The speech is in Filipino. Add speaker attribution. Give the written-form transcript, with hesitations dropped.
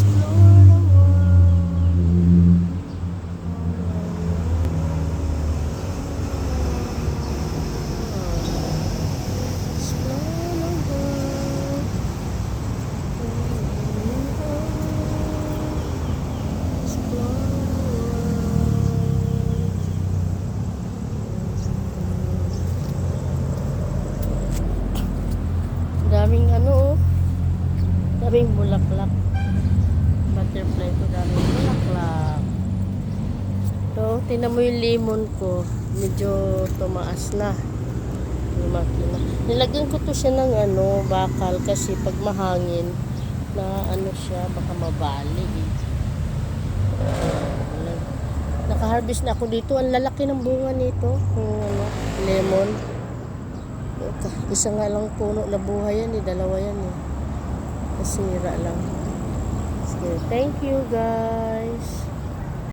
Speaker 1: explore the world. Explore the world. Explore the world. Daming ano oh. Daming bulaklak. Butterfly ko, daming bulaklak. So, tingnan mo yung lemon ko. Medyo tumaas na. Lumaki na. Nilagyan ko to siya ng ano, bakal kasi pag mahangin na ano siya, baka mabali eh. Naka-harvest na ako dito. Ang lalaki ng bunga nito. Yung ano, lemon. Isa nga lang puno na buhay yan eh. Dalawa yan eh. Nasira lang. Sige, thank you guys.